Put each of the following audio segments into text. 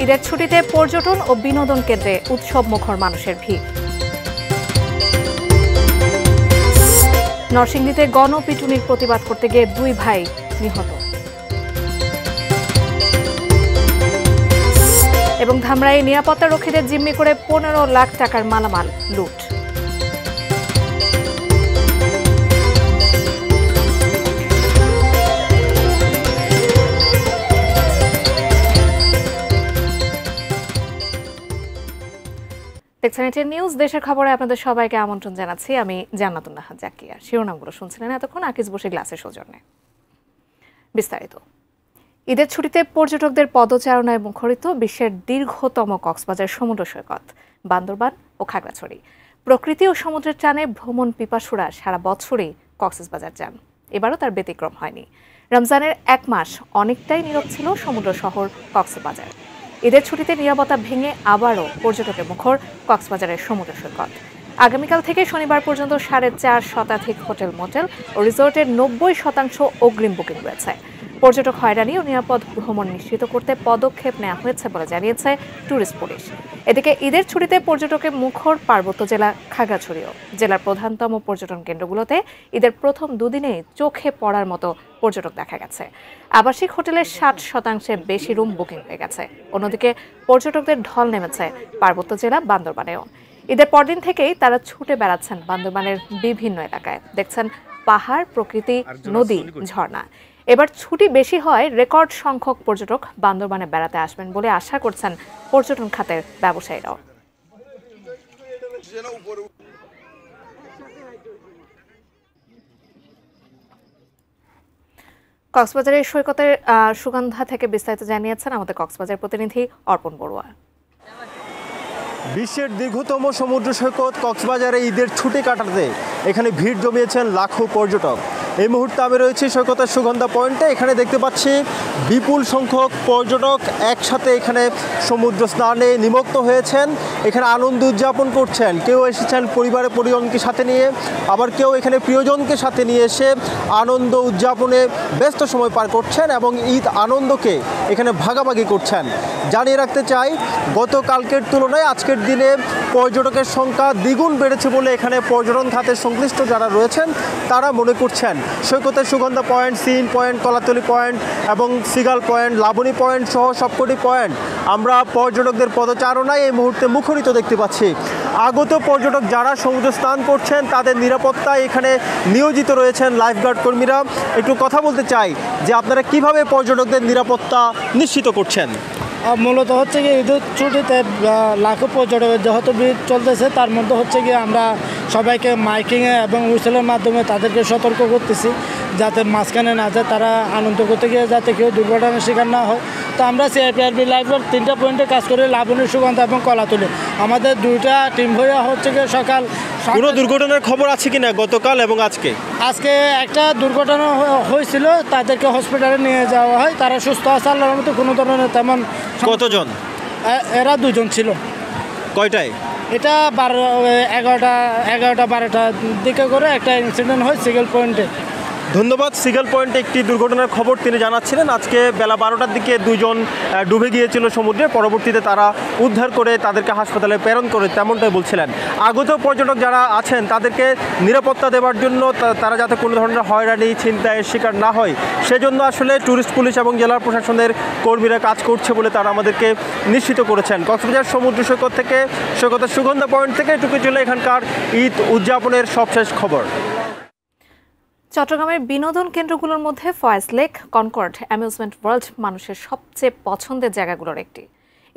ঈদের ছুটিতে পর্যটন ও বিনোদন কেন্দ্রে উৎসবমুখর মানুষের ভিড়। নরসিংদীতে গণপিটুনির প্রতিবাদ করতে গিয়ে 2 ভাই নিহত। এবং ধামরাইয়ে নিরাপত্তা রক্ষীদের জিম্মি করে 15 লাখ টাকার মালামাল লুট। দেখছেন এটি নিউজ। দেশের খবরে আপনাদের সবাইকে আমন্ত্রণ জানাচ্ছি। আমি জান্নাতুন নাহার জাকিয়া। শিরোনামগুলো শুনছিলেন এতক্ষণ আকিজ বসে গ্লাসের সৌজন্যে। বিস্তারিত। ঈদের ছুটিতে পর্যটকদের পদচারণায় মুখরিত বিশ্বের দীর্ঘতম কক্সবাজার সমুদ্র সৈকত, বান্দরবান ও খাগড়াছড়ি। প্রকৃতি ও সমুদ্রের টানে ভ্রমণ পিপাসুরা সারা বছরই কক্সবাজার যান। এবারও তার ব্যতিক্রম হয়নি। রমজানের 1 মাস অনেকটাই নীরব ছিল সমুদ্র শহর কক্সবাজার। ঈদের ছুটিতে নীরবতা ভেঙে আবারও পর্যটকের মুখর কক্সবাজারের সমুদ্র সৈকত। আগামীকাল থেকে শনিবার পর্যন্ত 4.5 শতাধিক হোটেল মোটেল ও রিসোর্টের 90% অগ্রিম বুকিং রয়েছে। পর্যটক হয়রানি ও নিরাপদ ভ্রমণ নিশ্চিত করতে পদক্ষেপ নেওয়া হয়েছে বলে জানিয়েছে ট্যুরিস্ট পুলিশ। এদিকে ঈদের ছুটিতে পর্যটকের মুখর পার্বত্য জেলা খাগড়াছড়িও। জেলার প্রধানতম পর্যটন কেন্দ্রগুলোতে ঈদের প্রথম 2 দিনে চোখে পড়ার মতো পর্যটক দেখা গেছে। আবাসিক হোটেলের 60% বেশি রুম বুকিং হয়ে গেছে। অন্যদিকে পর্যটকদের ঢল নেমেছে পার্বত্য জেলা বান্দরবানেও। ঈদের পরদিন থেকেই তারা ছুটে বেড়াচ্ছেন বান্দরবানের বিভিন্ন এলাকায়। দেখছেন পাহাড়, প্রকৃতি, নদী, ঝর্ণা। এবার ছুটি বেশি হয় রেকর্ড সংখ্যক পর্যটক বান্দরবানে বেড়াতে আসবেন বলে আশা করছেন পর্যটন খাতের ব্যবসায়ীরাও। কক্সবাজারের সৈকতের সুগন্ধা থেকে বিস্তারিত জানিয়েছেন আমাদের কক্সবাজার প্রতিনিধি অর্পণ বড়ুয়া। বিশ্বের দীর্ঘতম সমুদ্র সৈকত কক্সবাজারে ঈদের ছুটি কাটাতে এখানে ভিড় জমিয়েছেন লাখো পর্যটক। এই মুহূর্তে আমি রয়েছি সৈকতের সুগন্ধা পয়েন্টে। এখানে দেখতে পাচ্ছি বিপুল সংখ্যক পর্যটক একসাথে এখানে সমুদ্র স্নানে নিমগ্ন হয়েছেন, এখানে আনন্দ উদযাপন করছেন। কেউ এসেছেন পরিবারের পরিজনকে সাথে নিয়ে, আবার কেউ এখানে প্রিয়জনকে সাথে নিয়ে এসে আনন্দ উদযাপনে ব্যস্ত সময় পার করছেন এবং ঈদ আনন্দকে এখানে ভাগাভাগি করছেন। জানিয়ে রাখতে চাই, গতকালকের তুলনায় আজকের দিনে পর্যটকের সংখ্যা দ্বিগুণ বেড়েছে বলে এখানে পর্যটন খাতের সংশ্লিষ্ট যারা রয়েছেন তারা মনে করছেন। সৈকতের Sugandha point, Sea Inn point, Kolatoli point এবং সিগাল পয়েন্ট, লাবণী পয়েন্ট সহ সবকটি পয়েন্ট আমরা পর্যটকদের পদচারণায় এই মুহূর্তে মুখরিত দেখতে পাচ্ছি। আগত পর্যটক যারা সমুদ্র স্নান করছেন তাদের নিরাপত্তায় এখানে নিয়োজিত রয়েছেন লাইফগার্ড কর্মীরা। একটু কথা বলতে চাই যে আপনারা কিভাবে পর্যটকদের নিরাপত্তা নিশ্চিত করছেন? মূলত হচ্ছে গিয়ে ঈদের ছুটিতে লাখো পর্যটকের যেহেতু ভিড় চলতেছে, তার মধ্যে হচ্ছে গিয়ে আমরা সবাইকে মাইকিংয়ে এবং হুইসেলের মাধ্যমে তাদেরকে সতর্ক করতেছি যাতে মাঝখানে না যায়, তারা আনন্দ করতে গিয়ে যাতে কেউ দুর্ঘটনার শিকার না হয়। তো আমরা সিআইপিআরবি লাইফগার্ড 3টা পয়েন্টে কাজ করে লাবণী, সুগন্ধা এবং কলাতলি। আমাদের 2টা টিম হয়ে হচ্ছে গিয়ে সকাল। কোনো দুর্ঘটনার খবর আছে কিনা গতকাল এবং আজকে? আজকে একটা দুর্ঘটনা হয়েছিল, তাদেরকে হসপিটালে নিয়ে যাওয়া হয়, তারা সুস্থ আছে আল্লাহর মতো, কোনো ধরনের তেমন। কতজন? এরা 2 জন ছিল। কয়টায়? এটা 11টা-12টার দিকে করে একটা ইনসিডেন্ট হয় সিগেল পয়েন্টে। ধন্যবাদ। সিগাল পয়েন্টে একটি দুর্ঘটনার খবর তিনি জানাচ্ছিলেন। আজকে বেলা 12টার দিকে 2 জন ডুবে গিয়েছিল সমুদ্রে, পরবর্তীতে তারা উদ্ধার করে তাদেরকে হাসপাতালে প্রেরণ করে, তেমনটাই বলছিলেন। আগত পর্যটক যারা আছেন তাদেরকে নিরাপত্তা দেওয়ার জন্য, তারা যাতে কোনো ধরনের হয়রানি ছিনতাইয়ের শিকার না হয় সেজন্য আসলে ট্যুরিস্ট পুলিশ এবং জেলা প্রশাসনের কর্মীরা কাজ করছে বলে তারা আমাদেরকে নিশ্চিত করেছেন। কক্সবাজার সমুদ্র সৈকত থেকে, সৈকতের সুগন্ধা পয়েন্ট থেকে এটুকু ছিল এখানকার ঈদ উদযাপনের সবশেষ খবর। চট্টগ্রামের বিনোদন কেন্দ্রগুলোর মধ্যে Foy's lake, Concord, amusement world মানুষের সবচেয়ে পছন্দের জায়গাগুলোর একটি।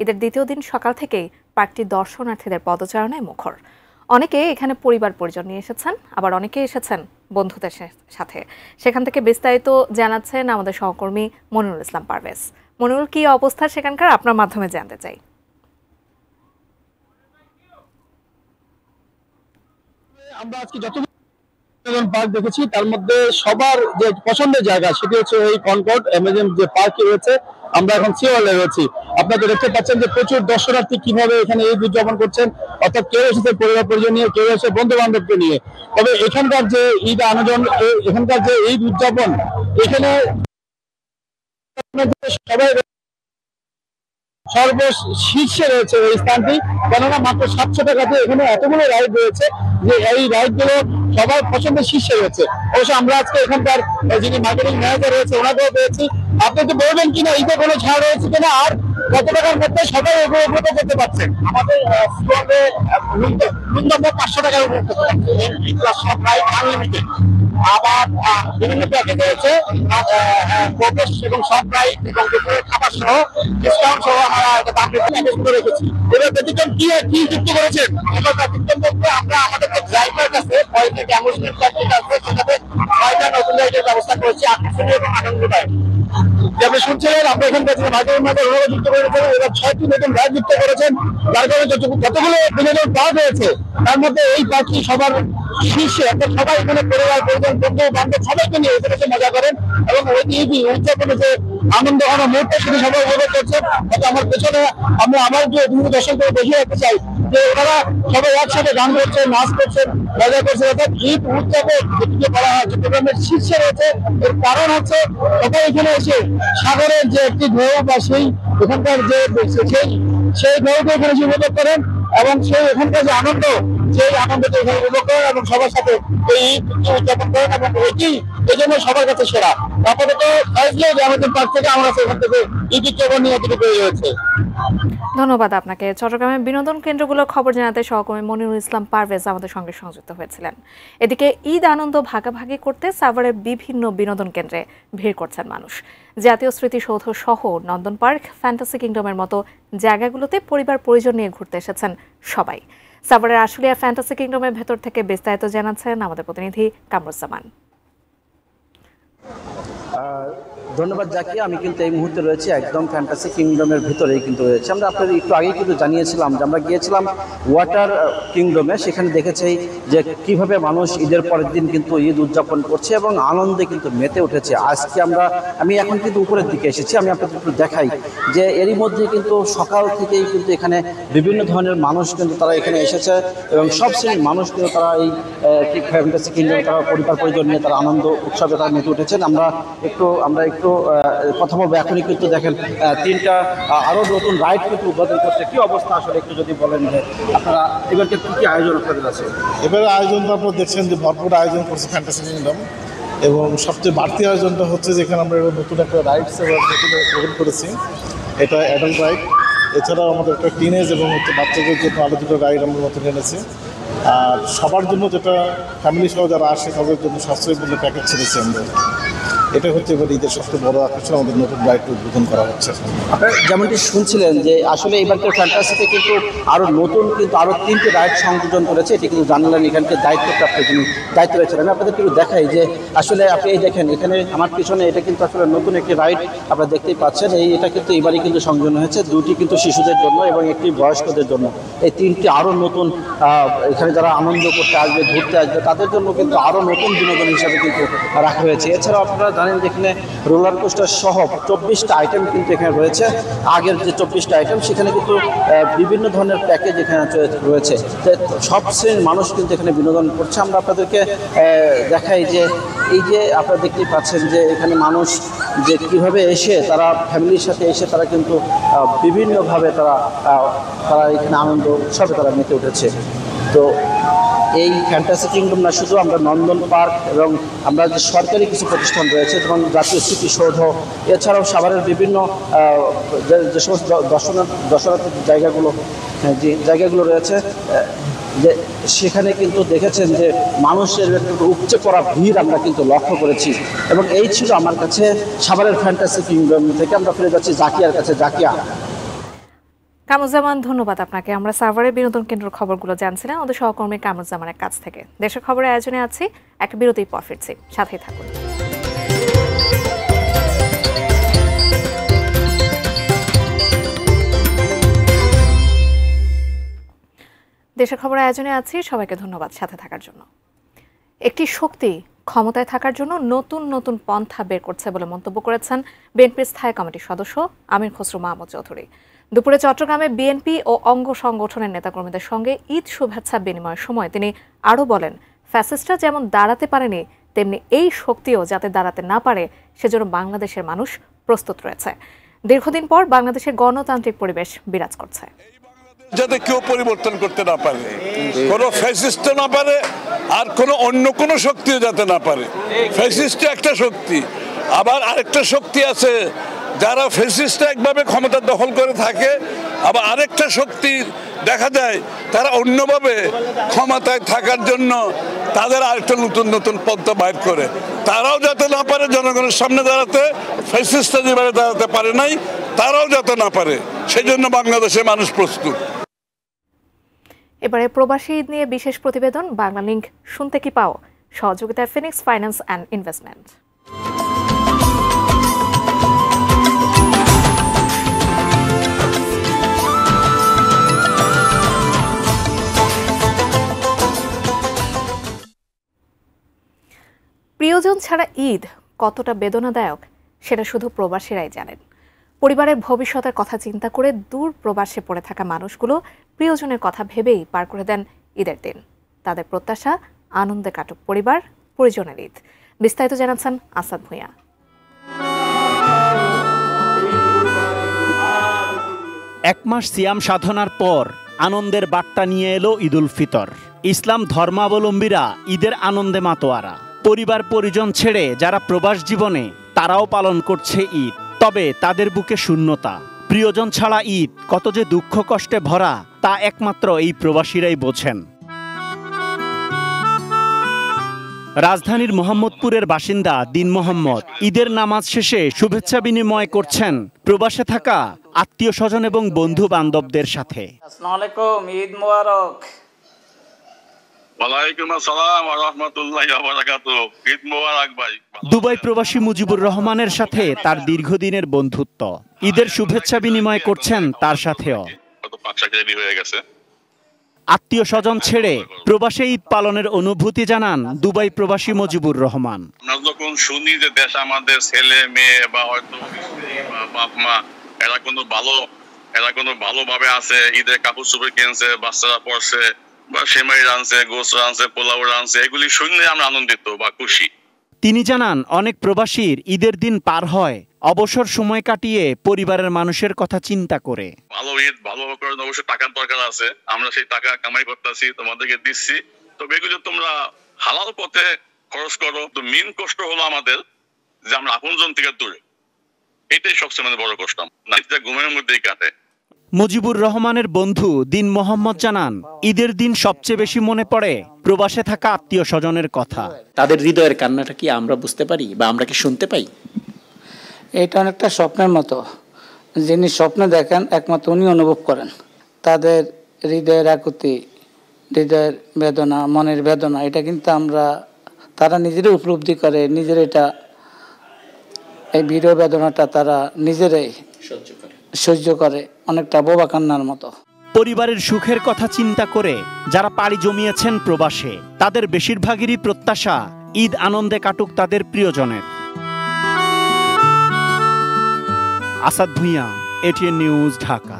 ঈদের দ্বিতীয় দিন সকাল থেকেই পার্কটি দর্শনার্থীদের পদচারণায় মুখর। অনেকে এখানে পরিবার পরিজন নিয়ে এসেছেন, আবার অনেকে এসেছেন বন্ধুদের সাথে। সেখান থেকে বিস্তারিত জানাচ্ছেন আমাদের সহকর্মী মনিরুল ইসলাম পারভেজ। মনিরুল, কি অবস্থা সেখানকার, আপনার মাধ্যমে জানতে চাই। আমরা আজকে যত পার্ক দেখেছি তার মধ্যে সবার যে পছন্দের জায়গা সেটি হচ্ছে এই কনকর্ড অ্যামেজন যে পার্ক রয়েছে। আমরা এখন সিওয়ালে রয়েছি। আপনারা দেখতে পাচ্ছেন যে প্রচুর দর্শনার্থী কিভাবে এখানে ঈদ উদযাপন করছেন, অর্থাৎ কেউ এসেছে পরিবার পরিজন নিয়ে, কেউ এসে বন্ধু বান্ধবকে নিয়ে। তবে এখানকার যে ঈদ আয়োজন, এখানকার যে ঈদ উদযাপন, এখানে সবাই সর্বশীর্ষে রয়েছে এই স্থানটি, কেননা মাত্র 700 টাকাতে এখানে এতগুলো রাইড রয়েছে যে এই রাইড গুলো সবার পছন্দের শীর্ষে রয়েছে। অবশ্য আমরা আজকে এখানকার যিনি মার্কেটিং ম্যানেজার রয়েছে ওনাকেও পেয়েছি। আপনি তো বলবেন কিনা ঈদে কোনো ছাড় রয়েছে কিনা, আর কত টাকার মধ্যে সবাই উপভোগ করতে পারছেন? আমাদের ন্যূনতম 500 টাকার উপভোগ করতে পারছেন, সব রাইড আনলিমিটেড। আবার বিভিন্ন প্যাকেজ রয়েছে প্রবেশ এবং সব রাইড এবং দুপুরের খাবার সহ ডিসকাউন্ট সহ আমরা একটা দাম রেখেছি। এবার ব্যতিক্রম কি যুক্ত করেছেন? এবার ব্যতিক্রম বলতে আমরা আমাদের যে ড্রাইভার কাছে কয়েকটা অ্যামুজমেন্ট প্যাকেজ আছে, সেটাতে 6টা নতুন রাইডের ব্যবস্থা করেছি আকর্ষণীয় এবং আনন্দদায়ক। আপনি শুনছিলেন আমরা এখান থেকে মাঝে মাঝে যুক্ত করেছেন, এবার 6টি নতুন রাইড যুক্ত করেছেন, যার কারণে যতগুলো বিনোদন পার্ক হয়েছে তার মধ্যে এই পার্কটি সবার শীর্ষে। অর্থাৎ সবাই এখানে পরিবার পরিজন বন্ধু বান্ধব সবাইকে নিয়ে এসে বসে মজা করেন এবং ওই উদযাপনে যে আনন্দ ঘন মুহূর্তে সেটি সবাই উপভোগ করছেন। আমার পেছনে আমরা আমার যে দর্শন করে দেখিয়ে রাখতে চাই যে ওনারা সবাই একসাথে গান করছেন, নাচ করছেন, মজা করছেন। অর্থাৎ ঈদ উদযাপন যেটিকে বলা হয় চট্টগ্রামের শীর্ষে রয়েছে। এর কারণ হচ্ছে সবাই এখানে এসে সাগরের যে একটি ঢেউ বা সেই এখানকার যে সেই ঢেউকে এখানে উপভোগ করেন এবং সেই এখানকার যে আনন্দ সেই আনন্দকে এখানে উপভোগ করেন এবং সবার সাথে এই ঈদকে উদযাপন করেন এবং এটি এই জন্য সবার কাছে সেরা। আপাতত আমাদের পার্ক থেকে আমরা সেখান থেকে ঈদ উদযাপন নিয়ে এতটুকু হয়েছে। ধন্যবাদ আপনাকে। চট্টগ্রামের বিনোদন কেন্দ্রগুলোর খবর জানাতে সহকর্মী মনিরুল ইসলাম পারভেজ আমাদের সঙ্গে সংযুক্ত হয়েছিলেন। এদিকে ঈদ আনন্দ ভাগাভাগি করতে সাভারের বিভিন্ন বিনোদন কেন্দ্রে ভিড় করছেন মানুষ। জাতীয় স্মৃতিসৌধ সহ নন্দন পার্ক, ফ্যান্টাসি কিংডমের মতো জায়গাগুলোতে পরিবার পরিজন নিয়ে ঘুরতে এসেছেন সবাই। সাভারের আশুলিয়া ফ্যান্টাসি কিংডমের ভেতর থেকে বিস্তারিত জানাচ্ছেন আমাদের প্রতিনিধি কামরুজ্জামান। ধন্যবাদ জাকিয়া। আমি কিন্তু এই মুহূর্তে রয়েছি একদম ফ্যান্টাসি কিংডমের ভিতরেই কিন্তু রয়েছে। আমরা আপনাদের একটু আগেই কিন্তু জানিয়েছিলাম যে আমরা গিয়েছিলাম ওয়াটার কিংডমে, সেখানে দেখেছি যে কিভাবে মানুষ ঈদের পরের দিন কিন্তু ঈদ উদযাপন করছে এবং আনন্দে কিন্তু মেতে উঠেছে। আজকে আমি এখন কিন্তু উপরের দিকে এসেছি, আমি আপনাদের একটু দেখাই যে এরই মধ্যে কিন্তু সকাল থেকেই কিন্তু এখানে বিভিন্ন ধরনের মানুষ কিন্তু তারা এখানে এসেছে এবং সব শ্রেণীর মানুষ কিন্তু তারা এই ফ্যান্টাসি কিংডমে তারা পরিবার পরিজন নিয়ে তারা আনন্দ উৎসবে তারা মেতে উঠেছেন। আমরা একটু কথা বলবো। এখনই কিন্তু দেখেন 3টা আরো নতুন রাইড কিন্তু উদ্বোধন করছে। কি অবস্থা আসলে একটু যদি বলেন যে আপনারা এবারকে কি আয়োজন আপনাদের আছে? এবারে আয়োজনটা আপনারা দেখছেন যে ভরপুর আয়োজন করছে ফ্যান্টাসি কিংডম, এবং সবচেয়ে বাড়তি আয়োজনটা হচ্ছে যেখানে আমরা নতুন একটা রাইডস এবার নতুন করেছি। এটা অ্যাডাল্ট রাইড, এছাড়াও আমাদের একটা টিনেজ এবং বাচ্চাদের জন্য আরও দুটো রাইড আমরা নতুন এনেছি। আর সবার জন্য যেটা ফ্যামিলি সহ যারা আসে তাদের জন্য সাশ্রয়ী মূল্যে প্যাকেজ ছেড়েছি আমরা। এটা হচ্ছে এবার ঈদের সবচেয়ে বড় আকর্ষণ, আমাদের নতুন রাইড উদ্বোধন করা হচ্ছে। আপনারা যেমনটি শুনছিলেন যে আসলে এবারকার ফ্যান্টাসিতে কিন্তু আরও নতুন কিন্তু আরও 3টি রাইড সংযোজন করেছে। এটি কিন্তু জানলেন এখানকে দায়িত্বপ্রাপ্ত যিনি দায়িত্ব রয়েছেন। আমি আপনাদেরকে একটু দেখাই যে আসলে আপনি এই দেখেন এখানে আমার পিছনে এটা কিন্তু আসলে নতুন একটি রাইড আপনারা দেখতেই পাচ্ছেন। এটা কিন্তু এবারই কিন্তু সংযোজন হয়েছে, 2টি কিন্তু শিশুদের জন্য এবং একটি বয়স্কদের জন্য। এই 3টি আরও নতুন এখানে যারা আনন্দ করতে আসবে, ঘুরতে আসবে তাদের জন্য কিন্তু আরও নতুন বিনোদন হিসাবে কিন্তু রাখা হয়েছে। এছাড়াও আপনারা জানেন যেখানে রোলার কোস্টার সহ 24টা আইটেম কিন্তু এখানে রয়েছে। আগের যে 24টা আইটেম সেখানে কিন্তু বিভিন্ন ধরনের প্যাকেজ এখানে রয়েছে। সব শ্রেণীর মানুষ কিন্তু এখানে বিনোদন করছে। আমরা আপনাদেরকে দেখাই যে এই যে আপনারা দেখতেই পাচ্ছেন যে এখানে মানুষ যে কীভাবে এসে তারা ফ্যামিলির সাথে এসে তারা কিন্তু বিভিন্নভাবে তারা এখানে আনন্দ উৎসবে তারা মেতে উঠেছে। তো এই ফ্যান্টাসি কিংডম না শুধু আমরা নন্দন পার্ক এবং আমরা যে সরকারি কিছু প্রতিষ্ঠান রয়েছে যেমন জাতীয় স্মৃতিসৌধ, এছাড়াও সাভারের বিভিন্ন যে সমস্ত দর্শনার্থী জায়গাগুলো রয়েছে যে সেখানে কিন্তু দেখেছেন যে মানুষের একটু উপচে পড়া ভিড় আমরা কিন্তু লক্ষ্য করেছি। এবং এই ছিল আমার কাছে সাভারের ফ্যান্টাসি কিংডম থেকে। আমরা ফিরে যাচ্ছি জাকিয়ার কাছে। জাকিয়া। কামরুজ্জামান, ধন্যবাদ আপনাকে। আমরা সাভারের বিনোদন কেন্দ্রের খবরগুলো জানছিলাম আমাদের সহকর্মী কামরুজ্জামানের কাছ থেকে। দেশের খবরের আয়োজনে আছি, একটা বিরতির পর ফিরছি, সাথেই থাকুন। দেশের খবরের আয়োজনে আছি, সবাইকে ধন্যবাদ সাথে থাকার জন্য। একটি শক্তি ক্ষমতায় থাকার জন্য নতুন নতুন পন্থা বের করছে বলে মন্তব্য করেছেন বিএনপির স্থায়ী কমিটির সদস্য আমির খসরু মাহমুদ চৌধুরী। দুপুরে চট্টগ্রামে বিএনপি ও অঙ্গ সংগঠনের নেতাকর্মীদের সঙ্গে ঈদ শুভেচ্ছা বিনিময়ের সময় তিনি আরও বলেন, ফ্যাসিস্টরা যেমন দাঁড়াতে পারেনি তেমনি এই শক্তিও যাতে দাঁড়াতে না পারে সেজন্য বাংলাদেশের মানুষ প্রস্তুত রয়েছে। দীর্ঘদিন পর বাংলাদেশের গণতান্ত্রিক পরিবেশ বিরাজ করছে। যাতে কেউ পরিবর্তন করতে না পারে, কোনো ফ্যাসিস্ট না পারে, আর কোনো অন্য কোনো শক্তিও যাতে না পারে। ফ্যাসিস্ট একটা শক্তি, আবার আরেকটা শক্তি আছে যারা ফ্যাসিস্ট একভাবে ক্ষমতা দখল করে থাকে, আবার আরেকটা শক্তি দেখা যায় তারা অন্যভাবে ক্ষমতায় থাকার জন্য তাদের আরেকটা নতুন নতুন পন্থা বাইর করে। তারাও যাতে না পারে জনগণের সামনে দাঁড়াতে, ফ্যাসিস্টরা যেভাবে দাঁড়াতে পারে নাই তারাও যাতে না পারে, সেই জন্য বাংলাদেশের মানুষ প্রস্তুত। এবারে প্রবাসী ঈদ নিয়ে বিশেষ প্রতিবেদন বাংলা লিংক শুনতে কি পাও, সহযোগিতায় ফিনিক্স ফাইন্যান্স অ্যান্ড ইনভেস্টমেন্ট। প্রিয়জন ছাড়া ঈদ কতটা বেদনাদায়ক সেটা শুধু প্রবাসীরাই জানেন। পরিবারের ভবিষ্যতের কথা চিন্তা করে দূর প্রবাসে পড়ে থাকা মানুষগুলো প্রিয়জনের কথা ভেবেই পার করে দেন ঈদের দিন। তাদের প্রত্যাশা আনন্দে কাটুক পরিবার পরিজনের ঈদ। বিস্তারিত জানাচ্ছেন আসাদ ভূঁইয়া। এক মাস সিয়াম সাধনার পর আনন্দের বার্তা নিয়ে এলো ঈদুল ফিতর। ইসলাম ধর্মাবলম্বীরা ঈদের আনন্দে মাতোয়ারা। পরিবার পরিজন ছেড়ে যারা প্রবাস জীবনে, তারাও পালন করছে ঈদ। তবে তাদের বুকে শূন্যতা। প্রিয়জন ছাড়া ঈদ কত যে দুঃখ কষ্টে ভরা তা একমাত্র এই প্রবাসীরাই বোঝেন। রাজধানীর মোহাম্মদপুরের বাসিন্দা দিন মোহাম্মদ ঈদের নামাজ শেষে শুভেচ্ছা বিনিময় করছেন প্রবাসে থাকা আত্মীয় স্বজন এবং বন্ধু বান্ধবদের সাথে। আসসালামু আলাইকুম, ঈদ মোবারক। ওয়ালাইকুম আসসালাম ওয়া রাহমাতুল্লাহি ওয়া বারাকাতুহু। ঈদ মোবারক ভাই। দুবাই প্রবাসী মুজিবুর রহমানের সাথে তার দীর্ঘদিনের বন্ধুত্ব। ঈদের শুভেচ্ছা বিনিময় করছেন তার সাথেও। কত পাঁচটা কেজি হয়ে গেছে। আত্মীয় স্বজন ছেড়ে প্রবাসে ঈদ পালনের অনুভূতি জানান দুবাই প্রবাসী মুজিবুর রহমান। আমরা যখন শুনি যে দেশ আমাদের ছেলে মেয়ে বা হয়তো বাপ মা এরা কোনো ভালোভাবে আছে, ঈদের কাপড় চোপড় কিনছে, বাচ্চারা পড়ছে, বা সেমাই রানছে, গোস রানছে, পোলাও রানছে, এগুলি শুনলে আমরা আনন্দিত বা খুশি। তিনি জানান অনেক প্রবাসীর ঈদের দিন পার হয় অবসর সময় কাটিয়ে পরিবারের মানুষের কথা চিন্তা করে। ভালো ঈদ ভালোভাবে করার অবশ্যই টাকার দরকার আছে, আমরা সেই টাকা কামাই করতেছি, তোমাদেরকে দিচ্ছি, তবে এগুলো তোমরা হালাল পথে খরচ করো। তো মেন কষ্ট হলো আমাদের যে আমরা আপনজন থেকে দূরে, এটাই সবচেয়ে বড় কষ্ট। নাইটটা ঘুমের মধ্যেই কাটে। মুজিবুর রহমানের বন্ধু দিন মোহাম্মদ জানান ঈদের দিন সবচেয়ে বেশি মনে পড়ে প্রবাসে থাকা আত্মীয় স্বজনের কথা। তাদের হৃদয়ের কান্নাটা কি আমরা বুঝতে পারি বা আমরা কি শুনতে পাই? এটা অনেকটা স্বপ্নের মতো। যিনি স্বপ্ন দেখেন একমাত্র উনি অনুভব করেন। তাদের হৃদয়ের আকুতি, হৃদয়ের বেদনা, মনের বেদনা, এটা কিন্তু তারা নিজেরাই উপলব্ধি করে, নিজের এটা এই বিরহ বেদনাটা তারা নিজেরাই সহ্য করে, অনেকটা বোবা কান্নার মতো। পরিবারের সুখের কথা চিন্তা করে যারা পাড়ি জমিয়েছেন প্রবাসে, তাদের বেশিরভাগেরই প্রত্যাশা ঈদ আনন্দে কাটুক তাদের প্রিয়জনের। Asad Bhuiyan, ATN news, Dhaka.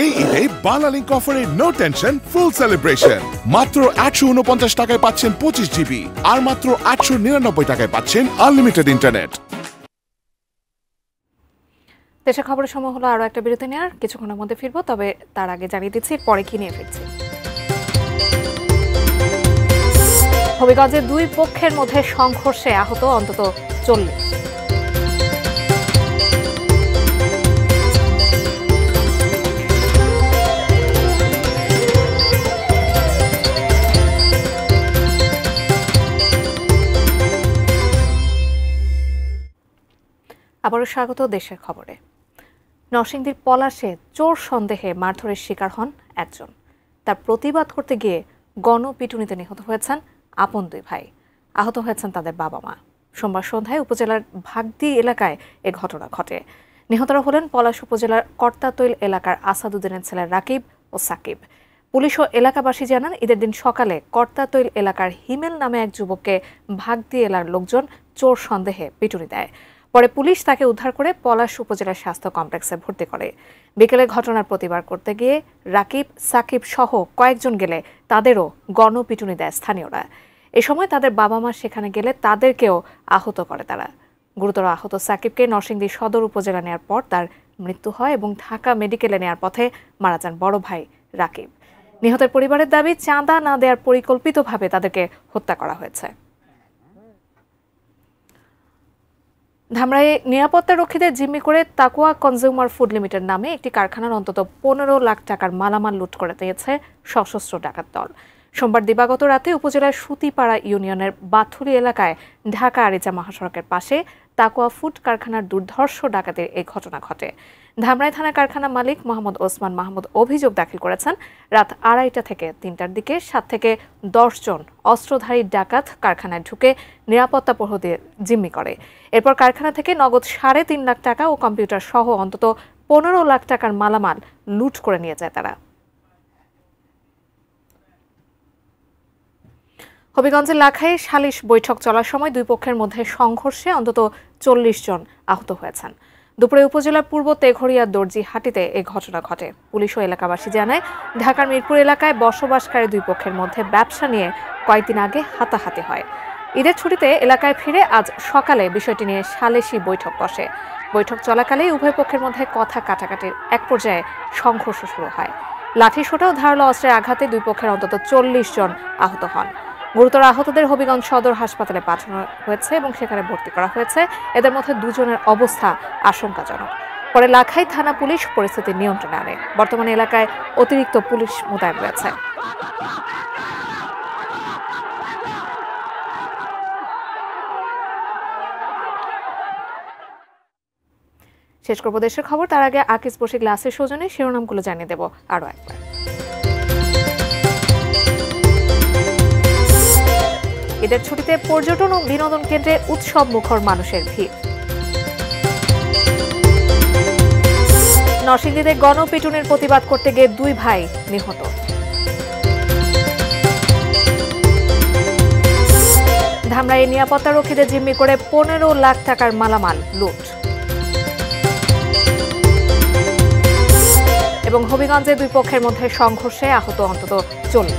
এই ঈদে বাংলা লিংক অফারে নো টেনশন ফুল সেলিব্রেশন। মাত্র 849 টাকায় পাচ্ছেন 25 জিবি, আর মাত্র 899 টাকায় পাচ্ছেন আনলিমিটেড ইন্টারনেট। দেশের খবরের সময় হলো আরো একটা বিরতি নেওয়ার, কিছুক্ষণের মধ্যে ফিরবো। তবে তার আগে জানিয়ে দিচ্ছি পরে কি নিয়ে ফিরছি। হবিগঞ্জে দুই পক্ষের মধ্যে সংঘর্ষে আহত অন্তত 40। আবারও স্বাগত দেশের খবরে। নরসিংদীর পলাশে চোর সন্দেহে মারধরের শিকার হন একজন। তার প্রতিবাদ করতে গিয়ে গণপিটুনিতে নিহত হয়েছেন আপন দুই ভাই। আহত হয়েছেন তাদের বাবা মা। সোমবার সন্ধ্যায় উপজেলার ভাগদি এলাকায় এ ঘটনা ঘটে। নিহতরা হলেন পলাশ উপজেলার কর্তাতৈল এলাকার আসাদুদ্দিনের ছেলে রাকিব ও সাকিব। পুলিশ ও এলাকাবাসী জানান ঈদের দিন সকালে কর্তাতৈল এলাকার হিমেল নামে এক যুবককে ভাগদি এলাকার লোকজন চোর সন্দেহে পিটুনি দেয়। পরে পুলিশ তাকে উদ্ধার করে পলাশ উপজেলা স্বাস্থ্য কমপ্লেক্সে ভর্তি করে। বিকেলে ঘটনার প্রতিবাদ করতে গিয়ে রাকিব, সাকিব সহ কয়েকজন গেলে তাদেরও গণপিটুনি দেয় স্থানীয়রা। এ সময় তাদের বাবা মা সেখানে গেলে তাদেরকেও আহত করে তারা। গুরুতর আহত সাকিবকে নরসিংদী সদর উপজেলা নেওয়ার পর তার মৃত্যু হয় এবং ঢাকা মেডিকেলে নেওয়ার পথে মারা যান বড় ভাই রাকিব। নিহতের পরিবারের দাবি, চাঁদা না দেওয়ার পরিকল্পিতভাবে তাদেরকে হত্যা করা হয়েছে। ধামরাইয়ে নিরাপত্তা রক্ষীদের জিম্মি করে তাকুয়া কনজিউমার ফুড লিমিটেড নামে একটি কারখানার অন্তত 15 লাখ টাকার মালামাল লুট করে দিয়েছে সশস্ত্র ডাকাত দল। সোমবার দিবাগত রাতে উপজেলার সুতিপাড়া ইউনিয়নের বাথুরি এলাকায় ঢাকা আরিচা মহাসড়কের পাশে তাকুয়া ফুড কারখানার দুর্ধর্ষ ডাকাতির এই ঘটনা ঘটে। ধামরাই থানা কারখানা মালিক মোহাম্মদ ওসমান মাহমুদ অভিযোগ দাখিল করেছেন, রাত 2:30 থেকে 3টার দিকে 7 থেকে 10 জন অস্ত্রধারী ডাকাত কারখানায় ঢুকে নিরাপত্তা প্রহরীদের জিম্মি করে। এরপর কারখানা থেকে নগদ 3.5 লাখ টাকা ও কম্পিউটার সহ অন্তত 15 লাখ টাকার মালামাল লুট করে নিয়ে যায় তারা। হবিগঞ্জের লাখাই সালিশ বৈঠক চলার সময় দুই পক্ষের মধ্যে সংঘর্ষে অন্তত 40 জন আহত হয়েছেন। দুপুরে উপজেলার পূর্ব তেঘরিয়া দর্জি হাটিতে এই ঘটনা ঘটে। পুলিশ ও এলাকাবাসী জানায়, ঢাকার মিরপুর এলাকায় বসবাসকারী দুই পক্ষের মধ্যে ব্যবসা নিয়ে কয়েকদিন আগে হাতাহাতি হয়। ঈদের ছুটিতে এলাকায় ফিরে আজ সকালে বিষয়টি নিয়ে সালিশি বৈঠক বসে। বৈঠক চলাকালেই উভয় পক্ষের মধ্যে কথা কাটাকাটির এক পর্যায়ে সংঘর্ষ শুরু হয়। লাঠিসোঁটা ও ধারালো অস্ত্রের আঘাতে দুই পক্ষের অন্তত 40 জন আহত হন। গুরুতর আহতদের হবিগঞ্জ সদর হাসপাতালে পাঠানো হয়েছে এবং সেখানে ভর্তি করা হয়েছে। এদের মধ্যে 2 জনের অবস্থা আশঙ্কাজনক। পরে লাখাই থানা পুলিশ পরিস্থিতি নিয়ন্ত্রণে আনে। বর্তমানে এলাকায় অতিরিক্ত পুলিশ মোতায়েন রয়েছে। শেষ করব দেশের খবর, তার আগে আকিজ বসে গ্লাসের সৌজন্যে শিরোনামগুলো জানিয়ে দেব আরো একবার। ঈদের ছুটিতে পর্যটন ও বিনোদন কেন্দ্রে উৎসব মুখর মানুষের ভিড়। নরসিংদীতে গণপিটুনির প্রতিবাদ করতে গিয়ে 2 ভাই নিহত। ধামরাইয়ে নিরাপত্তা রক্ষীদের জিম্মি করে 15 লাখ টাকার মালামাল লুট। এবং হবিগঞ্জে দুই পক্ষের মধ্যে সংঘর্ষে আহত অন্তত 40।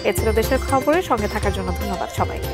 এ ছিল দেশের খবরের সঙ্গে থাকার জন্য ধন্যবাদ সবাইকে।